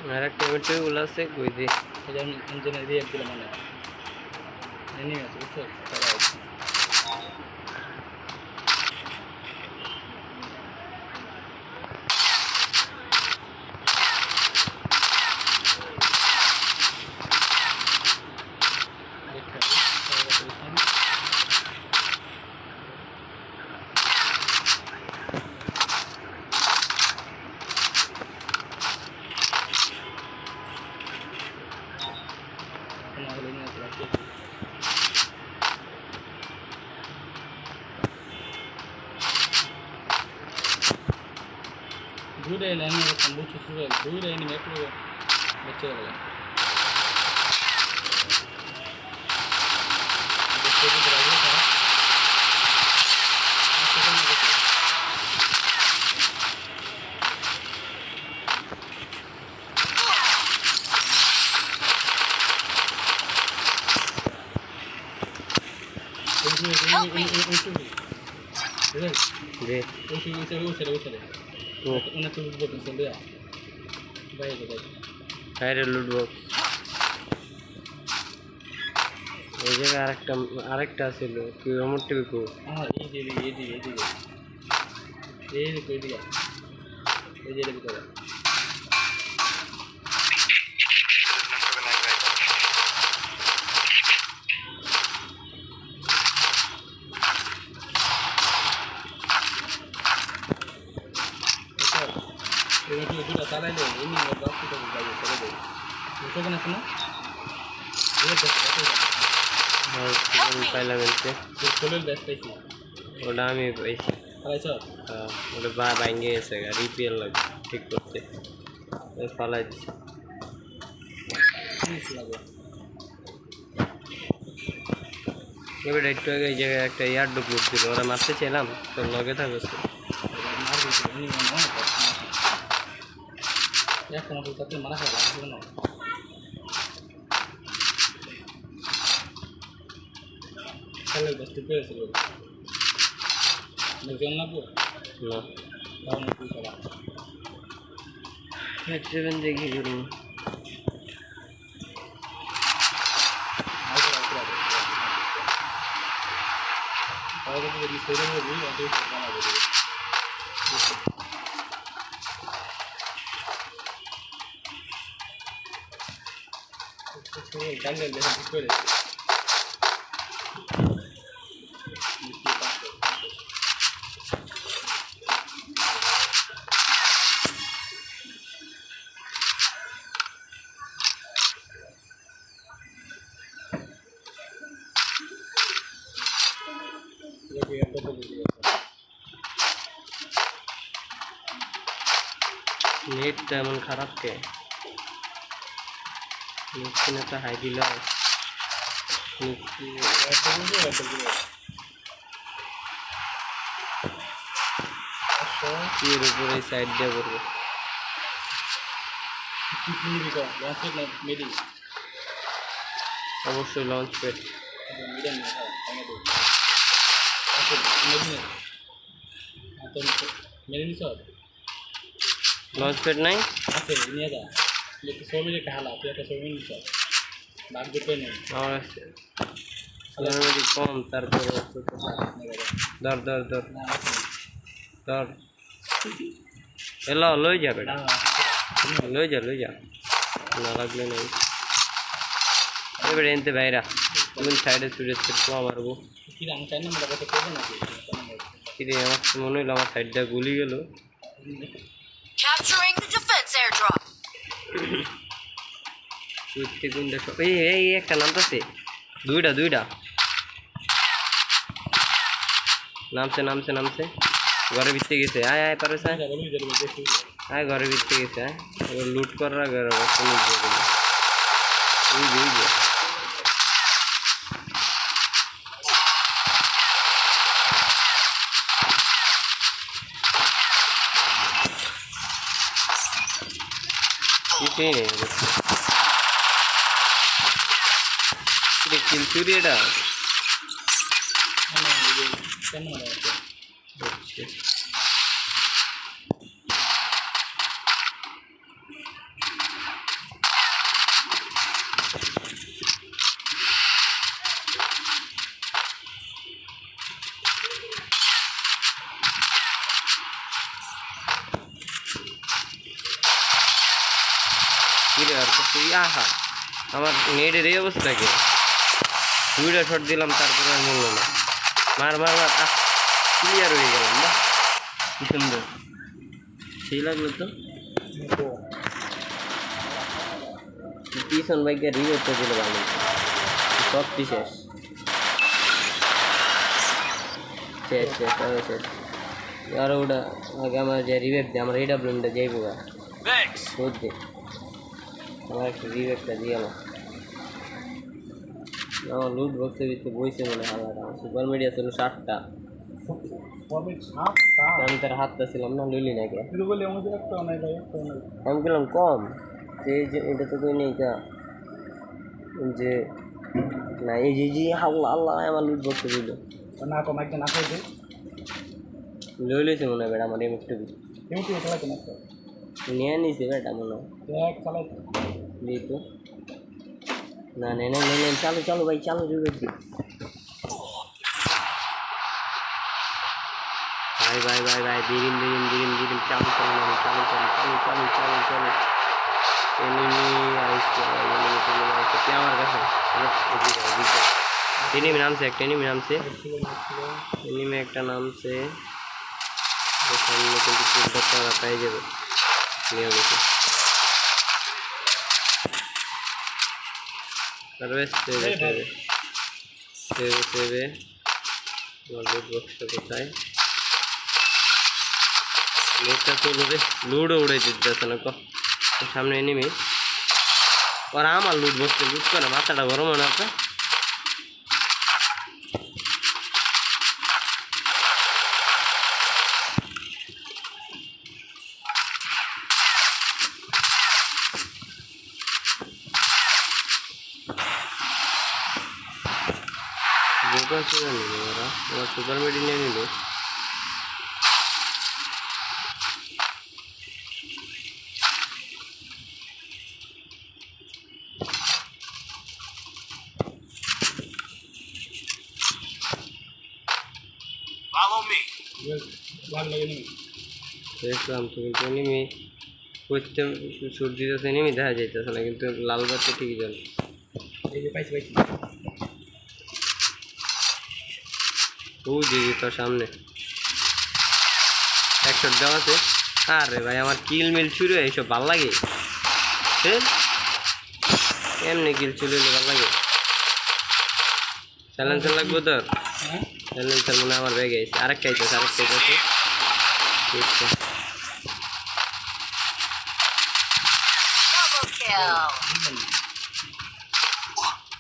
আর একটা মিটার গুলো আছে কই যে এই যে আমি ইঞ্জিনের রিয়েক্ট দিলাম মানে এনে গেছে বুঝছো তারা আছে ঘুরে এনে আমি বুঝছো ঘুরে এনে একটু বেঁচে গেল যে বাইরে লুট বক্স ওই জায়গায় আরেকটা ছিল কি আমার টিভি কো দুটা চালাইলে এমনি দোকান আছে না পাইলাম খোলের ব্যাস পাইছি ওটা আমি পাইছি পাইছ ওটা ভাঙে গেছে রিপেয়ার লাগে ঠিক করতে ফালাই দিচ্ছে এবার একটু আগে এই জায়গায় একটা এয়ার ডুপ ছিল ওরা মারতে চাইলাম তো লগে থাকছে মারা খাওয়া না খেলে বসতে পেরেছিল লোকজন লাগবো না তাহলে কি করা সেভেন দেখি করুন নেটটা এমন খারাপ কে নেট কিনে তো হাই দিল এর উপরে সাইড দিয়ে করবো অবশ্যই লঞ্চ প্যাড লঞ্চ প্যাড নাই আছে নিয়ে যা ছবি একটা হালা তুই একটা ছবি নিস বাদ দুটো নেই আমার আছে কম তারপরে ধর ধর ধর ধর এলো লই যাবে লই যা না লাগলে নেই এবার এনতে বাইরা তুমি সাইডে ছুটে তো মারবো কিরে আমার মনে হইলো আমার সাইডটা গুলি গেল Capturing the defense airdrop. কোন দেখো এই একটা নামতেছে দুইটা নামছে ঘরের ভিতরে গেছে আয় পারে আয় ঘরের ভিতরে গেছে আয় লুট করার ঘর কিছুই নেই কিল চুরি এটা আর কিছু আহা আমার নেটের এই অবস্থা কি 2টা শট দিলাম তারপরে আর মূল্য না মার মার মার ক্লিয়ার হয়ে গেলাম বাহ কি সুন্দর সেই লাগলো তো পিছন বাইকে রিভেটটা দিলে ভালো সব শেষ শেষ শেষ শেষ আর ওটা আগে আমার যে রিভেট দিয়ে আমার AWMটা যাইব বুঝ দে আমার একটা রিভেটটা দিয়ে গেল আমার লুট বক্সের ভিতরে বইছে মনে হয় আমার সুপার মিডিয়া ছিল 60টা আমি তার হাতটা ছিলাম না লইলি নাকি আমি গেলাম কম এই যে এটা তো কই নেই যে না এই যে জি আল্লাহ আল্লাহ আমার লুট বক্সে দিল না কম একটা না খাইতে লই লইছে মনে হয় বেটা আমার একটু চালাইতে না নিয়ে নিছে বেটা মনে হয় এক চালাইতে দিই তো না না না না চালু চালু ভাই চালু রিভেট দি ভাই ভাই ভাই ভাই দিন চালু চালু চালু চালু চালু চালু চালু চালু এনিমি আইসে কি আমার কাছে এনিমি নামছে একটা এনিমি নামছে এনিমি একটা নামছে সামনে কিন্তু চিন্তা করা পাই যাবে নিয়মিত তারপরে সেভে সেভে সেভে সেভে আমার লুট বক্সটা কোথায় লুটটা তো লুডও উড়ে দিতেছে না সামনে এনিমি ওরা আমার লুট বক্সটা লুট করে মাথাটা গরম হয় না আপনার বোকা ছিল নিল ওরা ওরা সুপার মেডি নিয়ে নিল দেখলাম তো কিন্তু এনিমি করতে সূর্য দিতেছে এনিমি দেখা যাইতেছে না কিন্তু লাল বাতি ঠিকই জ্বলে ও জি তোর সামনে এক শট দেওয়া আছে আরে ভাই আমার কিল মিল চুরি হয় এইসব ভাল লাগে এমনি কিল চুরি হলে ভাল লাগে চ্যালেঞ্জার লাগবে তোর চ্যালেঞ্জার মনে হয় আমার ব্যাগে আছে আরেকটা আইতেছে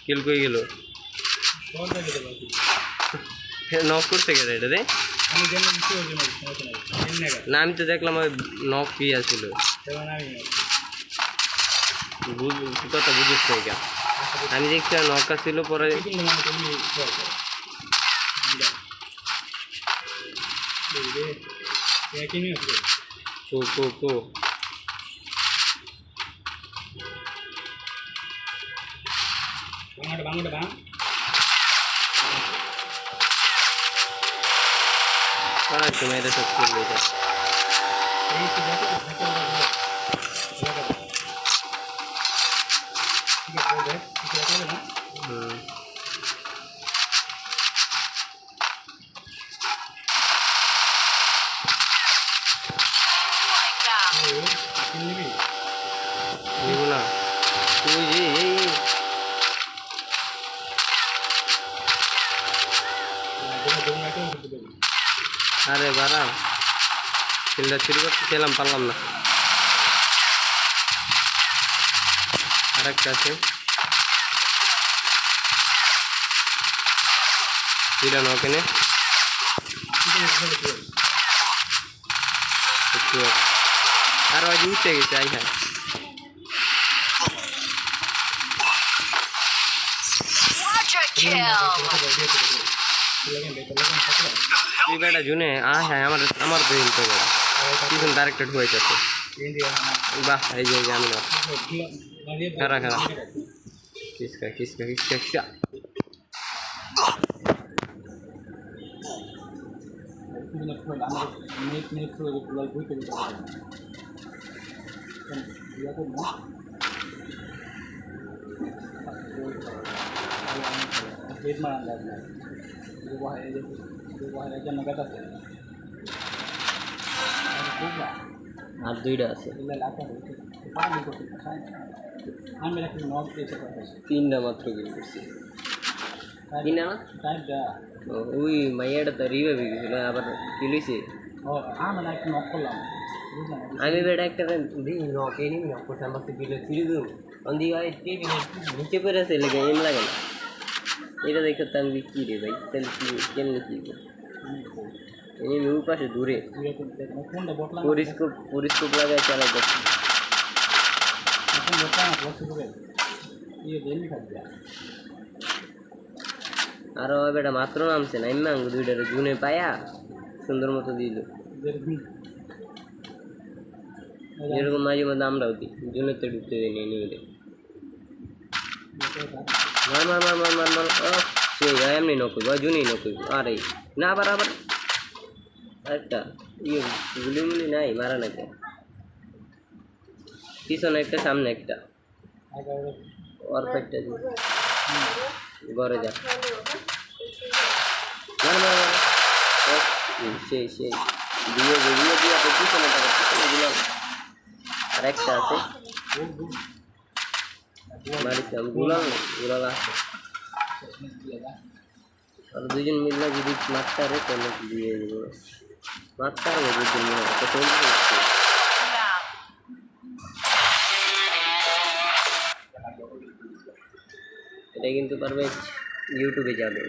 কিল কই গেল নক করতে গেলে এটা রে না আমি তো দেখলাম ওই নক কি আছিল কথা বুঝিস না কেন আমি দেখছি নকা ছিল পরে সময় এটা সব করলে এটা না তুই যে আরে বারা ফিল্ডার চুরি করতে খেলাম পারলাম না আরেকটা আছে ফিরা নাও কেনে আর ওই উঠে গেছে আই হ্যাঁ তুই বেটা জুনে হ্যাঁ আমার তো হিলতে বেড়া পিছন ডাইরেক্টেড হয়ে যাচ্ছে বাহ এই যে আমি না খারা খিসকা हेड मारा लागला जन कथा खूब আর দুইটা আছে ఇలా లాగా పాని కొట్టి আমি একটা নক দিতে পারছি তিনটা মাত্র কিল করছি তিনটা না কাইদা ও, ওই মাইয়াটা তো রিভাইভ হয়ে গেছিল আবার কিল হয়েছে ও আমি একটা নক করলাম বুঝলাম আমি বেটা একটা দিই নক এনি নক করতে আমার তো কিল ছিড়ে দিল অন্দি ভাই টিভি নিচে পড়ে আছে লেগে এম লাগে না এটা দেখে তো আমি কি রে ভাই তাহলে কি কেমনি কি এনি ওই পাশে দূরে কোনটা বটলা পরিস্কোপ লাগায় চালাইতে এখন বটলা না বসে করে ইয়ে দেনি খাবে আর ওই বেটা মাত্র নামছে না এমনি আঙ্গু দুইটারে জুনে পায়া সুন্দর মতো দিল এরকম মাঝে মধ্যে আমরাও দিই জুনেতে ঢুকতে দিই নি নিয়ে মার মার মার মার মার মার সেই এমনি নকই বা জুনি নকই আরে না আবার আবার একটা ইয়ে গুলি মুলি নাই মারা নাকি পিছনে একটা সামনে একটা ওর ফাইটটা ঘরে যা মার মার মার সেই সেই দিয়ে দিয়ে পিছনে দিলাম আর একটা আছে মারিছিলাম গুলাল আছে আর দুজন মিললে যদি মারতে পারে তাহলে দিয়ে দেবো মারতে পারবো দুজন মিলে এটা কিন্তু পারবে ইউটিউবে যাবে